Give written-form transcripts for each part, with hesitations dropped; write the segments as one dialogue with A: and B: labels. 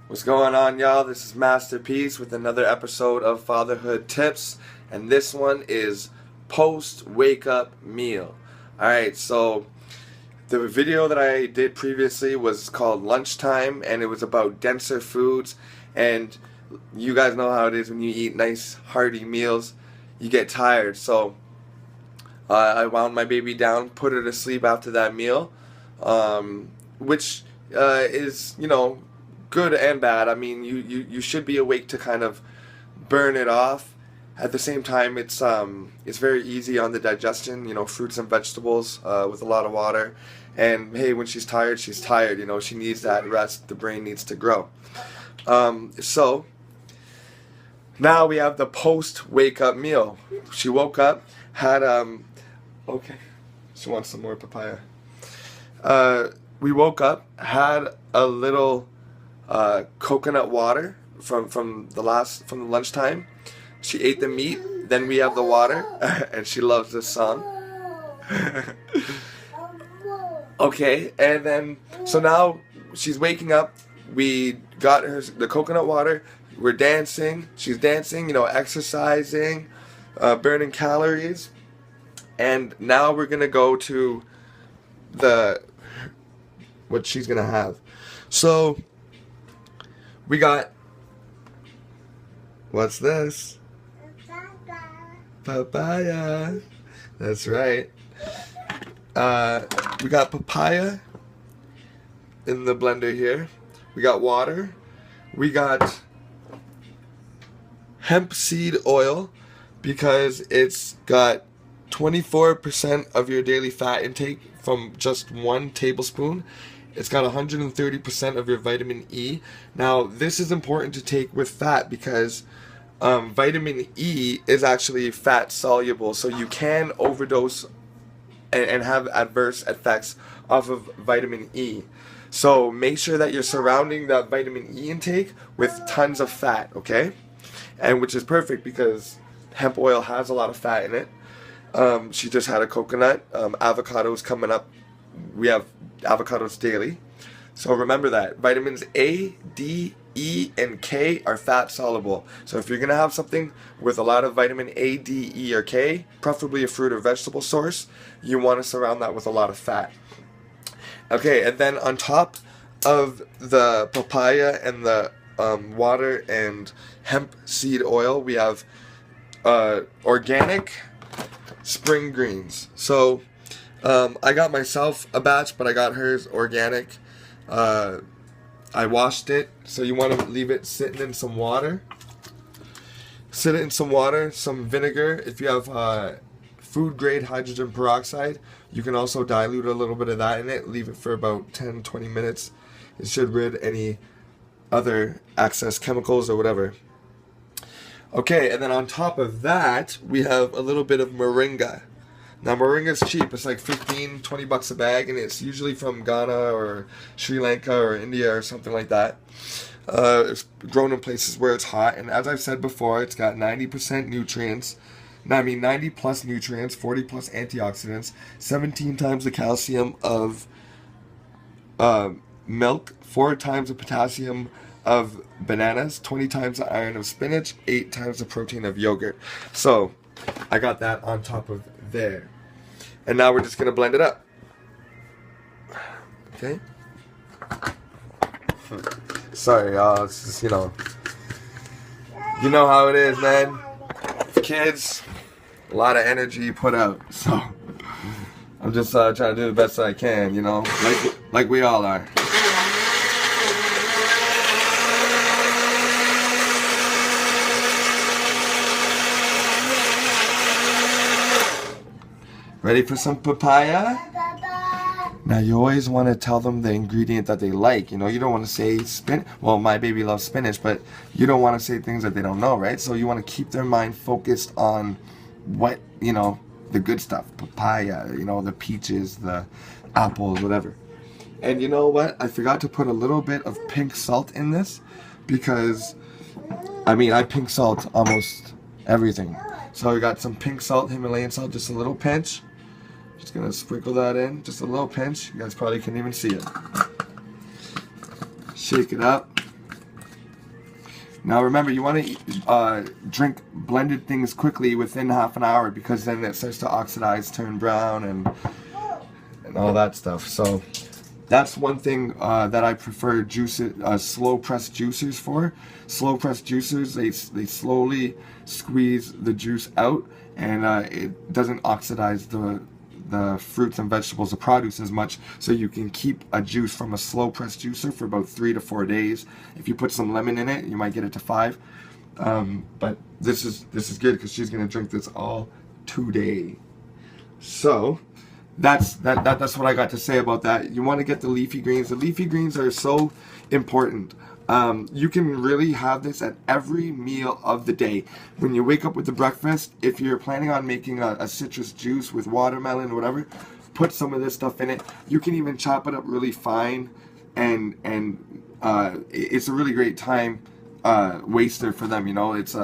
A: What's going on, y'all? This is Masterpiece with another episode of Fatherhood Tips, and this one is post wake up meal. Alright, so the video that I did previously was called Lunchtime, and it was about denser foods. And you guys know how it is when you eat nice hearty meals, you get tired. So I wound my baby down, put her to sleep after that meal, which is, good and bad. I mean, you should be awake to kind of burn it off. At the same time, it's very easy on the digestion. Fruits and vegetables with a lot of water. And hey, when she's tired, she's tired. She needs that rest. The brain needs to grow. So now we have the post wake up meal. She woke up, had okay, she wants some more papaya. We woke up, had a little coconut water from the lunchtime. She ate the meat, then we have the water, and she loves this song. Okay, and then so now she's waking up. We got her the coconut water. We're dancing. She's dancing, exercising, burning calories, and now we're gonna go to what she's gonna have. So we got, what's this? Papaya. That's right. We got papaya in the blender here. We got water. We got hemp seed oil because it's got 24% of your daily fat intake from just 1 tablespoon. It's got 130% of your vitamin E. Now, this is important to take with fat because vitamin E is actually fat soluble, so you can overdose and have adverse effects off of vitamin E. So make sure that you're surrounding that vitamin E intake with tons of fat, okay? And which is perfect because hemp oil has a lot of fat in it. She just had a coconut. Avocados coming up. We have avocados daily. So remember that. Vitamins A, D, E, and K are fat soluble. So if you're going to have something with a lot of vitamin A, D, E, or K, preferably a fruit or vegetable source, you want to surround that with a lot of fat. Okay, and then on top of the papaya and the water and hemp seed oil, we have organic spring greens. So I got myself a batch, but I got hers organic. I washed it, so you want to leave it sitting in some water. Sit it in some water, some vinegar. If you have food grade hydrogen peroxide, you can also dilute a little bit of that in it. Leave it for about 10-20 minutes. It should rid any other excess chemicals or whatever. Okay, and then on top of that, we have a little bit of moringa. Now, moringa is cheap. It's like $15-20 bucks a bag, and it's usually from Ghana or Sri Lanka or India or something like that. It's grown in places where it's hot, and as I've said before, it's got 90% nutrients. 90 plus nutrients, 40 plus antioxidants, 17 times the calcium of milk, 4 times the potassium of bananas, 20 times the iron of spinach, 8 times the protein of yogurt. So I got that on top of there. And now we're just going to blend it up. Okay? Sorry, y'all. It's just, you know how it is, man. Kids, a lot of energy you put out. So I'm just trying to do the best I can, like we all are. Ready for some papaya? Now you always want to tell them the ingredient that they like. You don't want to say spinach. Well, my baby loves spinach, but you don't want to say things that they don't know, right? So you want to keep their mind focused on what, the good stuff. Papaya, the peaches, the apples, whatever. And you know what? I forgot to put a little bit of pink salt in this because, I pink salt almost everything. So we got some pink salt, Himalayan salt, just a little pinch. Just gonna sprinkle that in, just a little pinch. You guys probably can't even see it. Shake it up. Now remember, you want to drink blended things quickly within half an hour, because then it starts to oxidize, turn brown, and all that stuff. So that's one thing that I prefer slow press juicers for. Slow press juicers, they slowly squeeze the juice out, and it doesn't oxidize the fruits and vegetables, the produce, as much, so you can keep a juice from a slow press juicer for about 3 to 4 days. If you put some lemon in it, you might get it to 5. But this is good, because she's gonna drink this all today. So that's what I got to say about that. You want to get the leafy greens. The leafy greens are so important. You can really have this at every meal of the day. When you wake up with the breakfast, if you're planning on making a citrus juice with watermelon or whatever, put some of this stuff in it. You can even chop it up really fine, and it's a really great time waster for them. You know, it's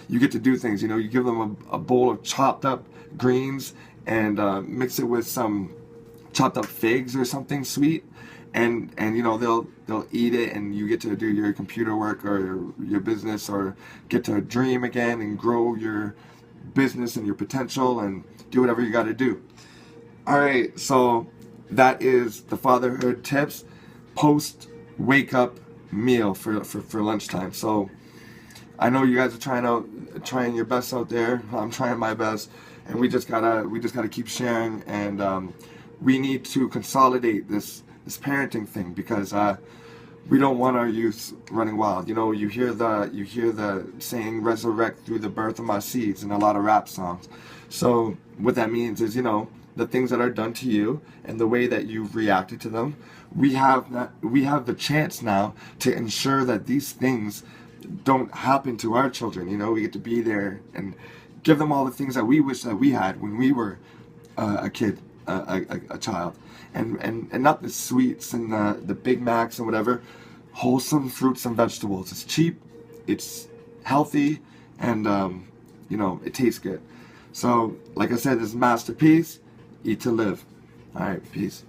A: you get to do things. You know, you give them a bowl of chopped up greens, and mix it with some chopped up figs or something sweet, and you know, they'll eat it, and you get to do your computer work or your business, or get to dream again and grow your business and your potential, and do whatever you got to do. All right, so that is the fatherhood tips post wake up meal for lunchtime. So I know you guys are trying your best out there. I'm trying my best, and we just gotta keep sharing, and we need to consolidate this parenting thing, because we don't want our youth running wild. You know, you hear the saying, "Resurrect through the birth of my seeds," in a lot of rap songs. So what that means is, you know, the things that are done to you and the way that you've reacted to them, we have the chance now to ensure that these things don't happen to our children. You know, we get to be there and give them all the things that we wish that we had when we were a kid, a child, and not the sweets and the Big Macs and whatever. Wholesome fruits and vegetables. It's cheap, it's healthy, and you know, it tastes good. So, like I said, this masterpiece. Eat to live. All right, peace.